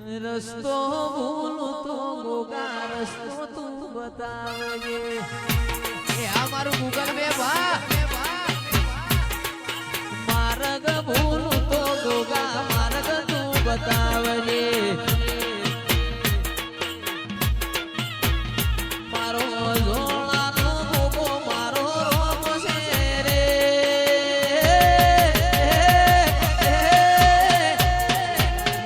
રસ્તો ભૂલું તો ગોગા રસ્તો તું બતાવજે. એ આ મારું ગૂગલ મેપ હા. માર્ગ ભૂલું તો ગોગા માર્ગ તું બતાવજે. મારો ઝોળાનો ગોગો મારો રોમ છે રે.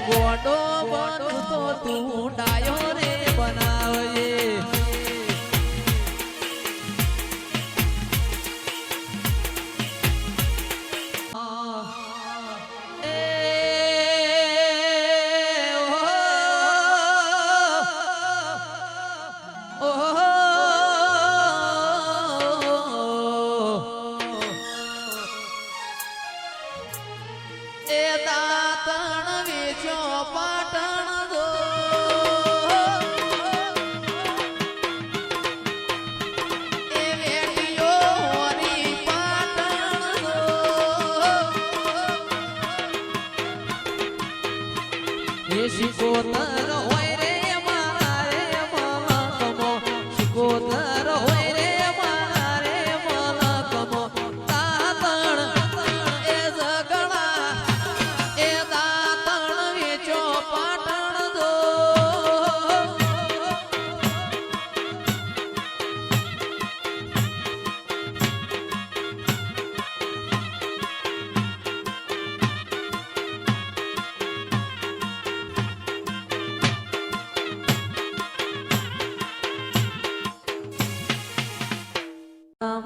ગોડો બનતો તું ડાયો રે બનાવજે. શિકોતર હોય રે મારા રે મલકમો. શિકોતર હોય રે મારા રે મલકમો. દાતણ એ જગણા એ દાતણ વેચો પાટણ દો.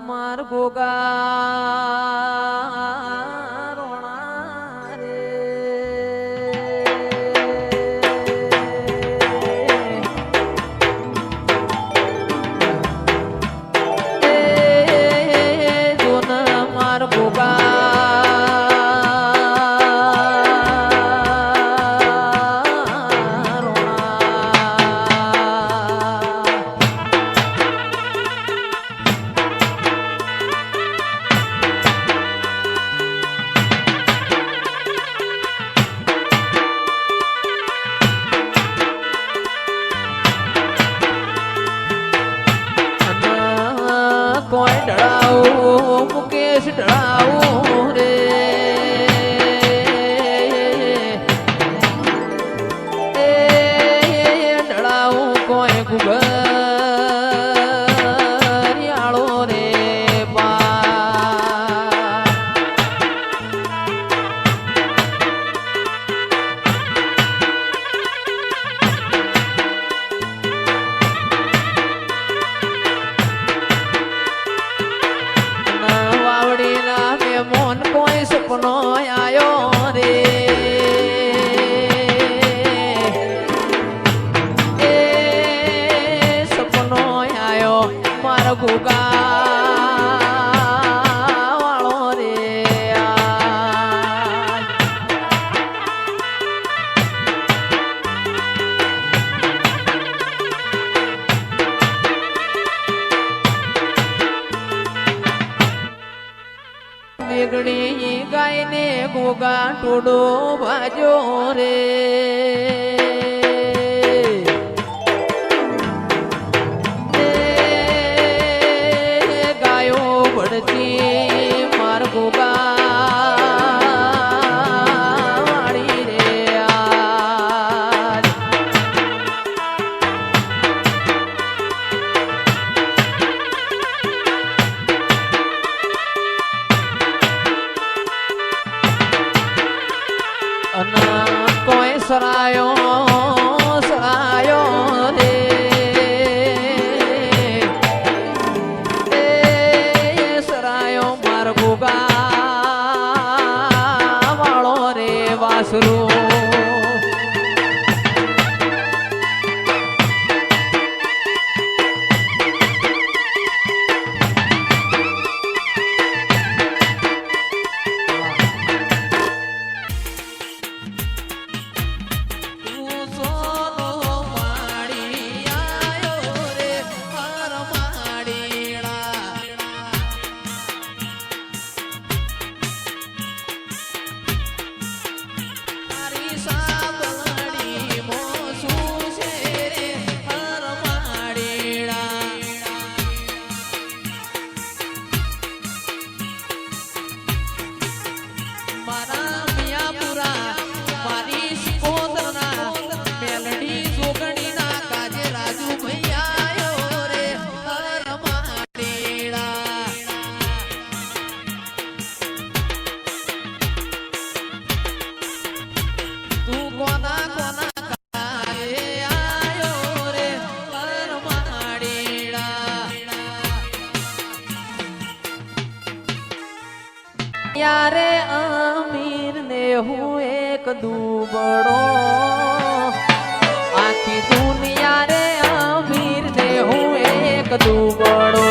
માર ગોગા રોણા રે. જોન માર ગોગા કોઈ ઢળાવું મુકેશ ઢળાવું રે. ઢળાવું કોઈ ગુગરિયાળો રે બા. વાવડીના મેમોન કોઈ સપનો આયો રે. એ સપનો આયો મારા ગોગા વાળો રે. મેઘડી ગાયને ગોગા ટોડો ભાજો રે. ગાયો ભડતી માર ગોગા વાળી રે. કોઈ સરાયો સરાયો રે. સરાયો માર ગોગા વાળો રે વાસરો. કોના કોના કારે આયો રે પરમાડીડા યારે અમીર ને હું એક દુબળો આખી દુનિયા રે અમીર ને હું એક દુબળો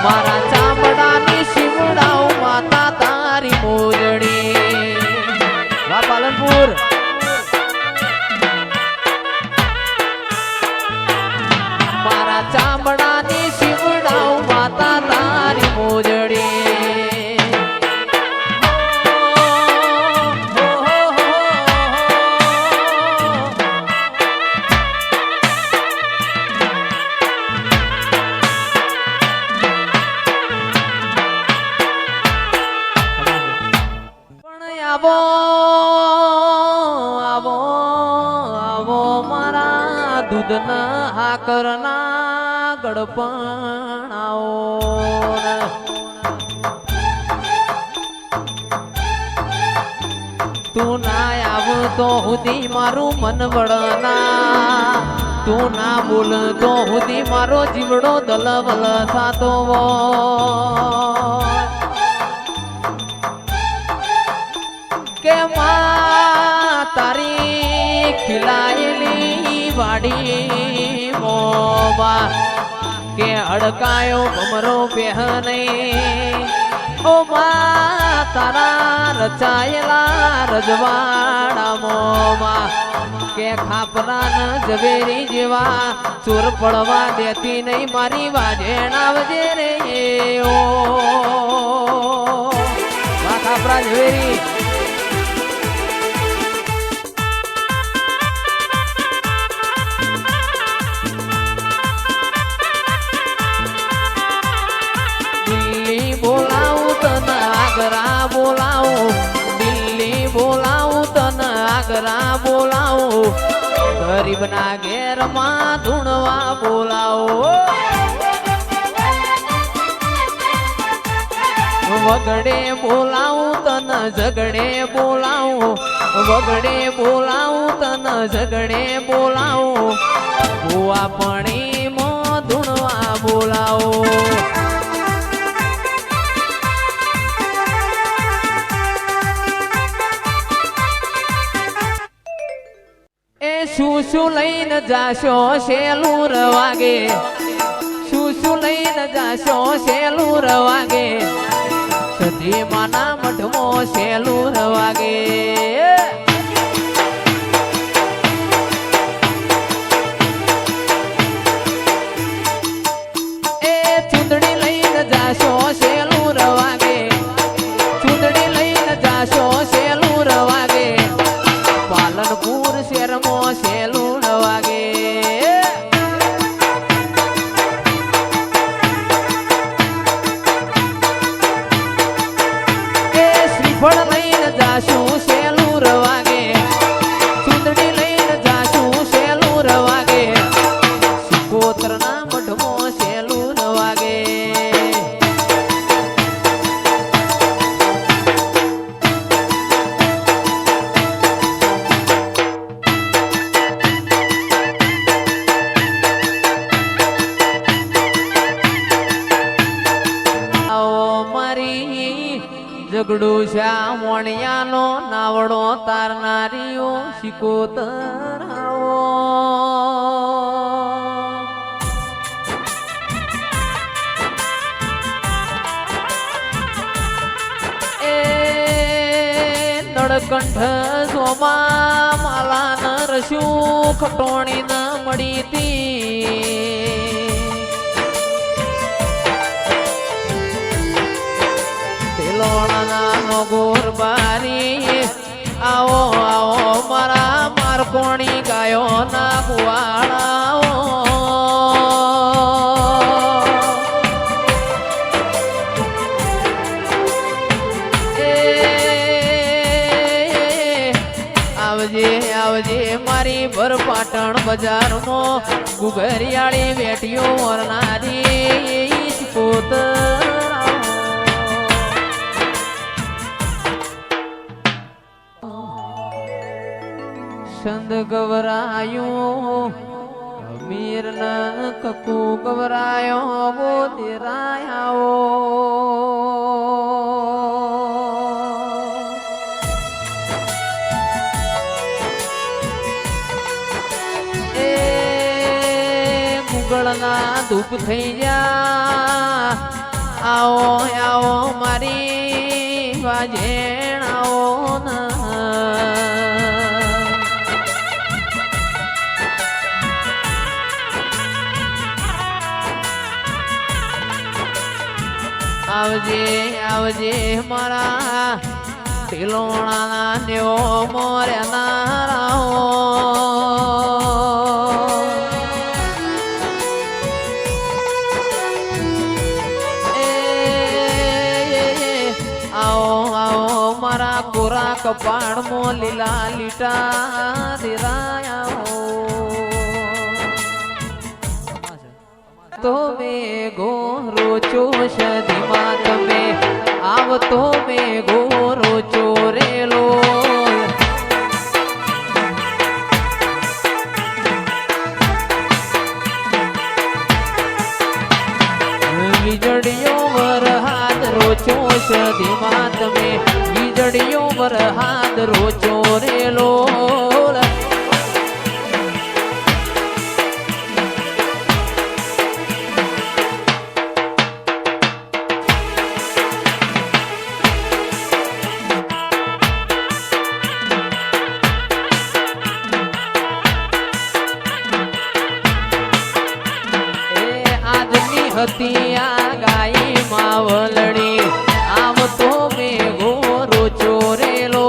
મારા ચામડાની શિવડાઓ માતા તારી મોજડી વાહ પાલનપુર મારા ચામડાની શિવડાઓ માતા તારી મોજડી આવો આવો આવો મારા દૂધના હાકરના ગડપણ આવો તું ના આવ તો હુદી મારું મન વળના તું ના બોલ તો હુદી મારો જીવડો દલવલ થાતો કે માં તારી ખીલાયેલી વાડી મોબા કે અડકાયો ભમરો પહેને ઓ માં તારા રચાયેલા રજવાડા મોમાં કે ખાપરા ન ઝવેરી જેવા ચોર પડવા દેતી નહીં મારી વાજેણા વજે રે ઓ ખાપરા ઝવેરી આગ્રા બોલાવું દિલ્હી બોલાવું તને આગ્રા બોલાવું ગરીબના ઘેરમાં ધૂણવા બોલાવો વગડે બોલાવું તને ઝગડે બોલાવું વગડે બોલાવું તને ઝગડે બોલાવું ભૂવા પણીમાં ધૂણવા બોલાવો શું લઈને જાશો શેલું રવાગે શું લઈને જાશો શેલું રવાગે સધી માના મઢમાં શેલું રવાગે એ ચૂંદડી લઈને જાશો શેલું રવાગે ચૂંદડી લઈને જાશો શેલું રવાગે પાલનપુર શહેરમાં શેલું વાગે એ શ્રીફળ લઈને જાશું શેલું રવાગે ચૂંદડી લઈને જાશું શેલું રવાગે સિકોતરના મઢમાં શેલું રવાગે ઝઘડું શ્યા મોણિયાનો નાવડો તારનારીઓ શિકોતર આવો એ નીલકંઠ સોમા માલા ન રસ્યું ખટોણી ન મળી તી તેલોણાના ગોરબારી આવો આવો મારા મારકોણી ગાયો ના કુવાડાઓ આવજે આવજે મારી ભર પાટણ બજારમાં ગુગરિયાળી વેટીઓ વરનારી કોતરા છંદ ગવરાયું અમીર ન કકુ ગવરાયો ગો દેરાયાઓ એ મુગળના ધૂપ થઈ જા આવો આવો મારી વાજેણ આવો ના આવજે આવજે મારા તિલોણાના નેવો મોર્યા નારાઓ આવો આવો મારા કોરા કપાળમાં લીલા લીટા દેરાયા તો મે ગોરો ચોશ ધીમા તમે આવતો મે ગોરો ચોરેલો વીજળીઓ વરહાદ રોચો ધીમા તમે વીજળીઓ વરહાદ રોચો રેલો હતી આ ગાય માવલડી આવતો મે ગોરો ચોરેલો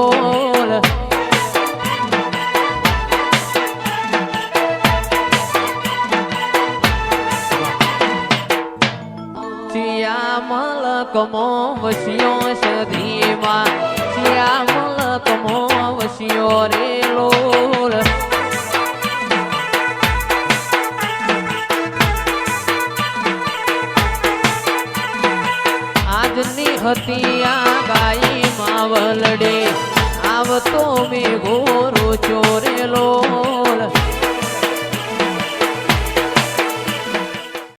ચિયા મલકમો વસ્યો સધીમાં ચિયા મલકમો વસ્યો રેલો હતી આ ગાય માવલડે આવતો મે ગોરો ચોરેલો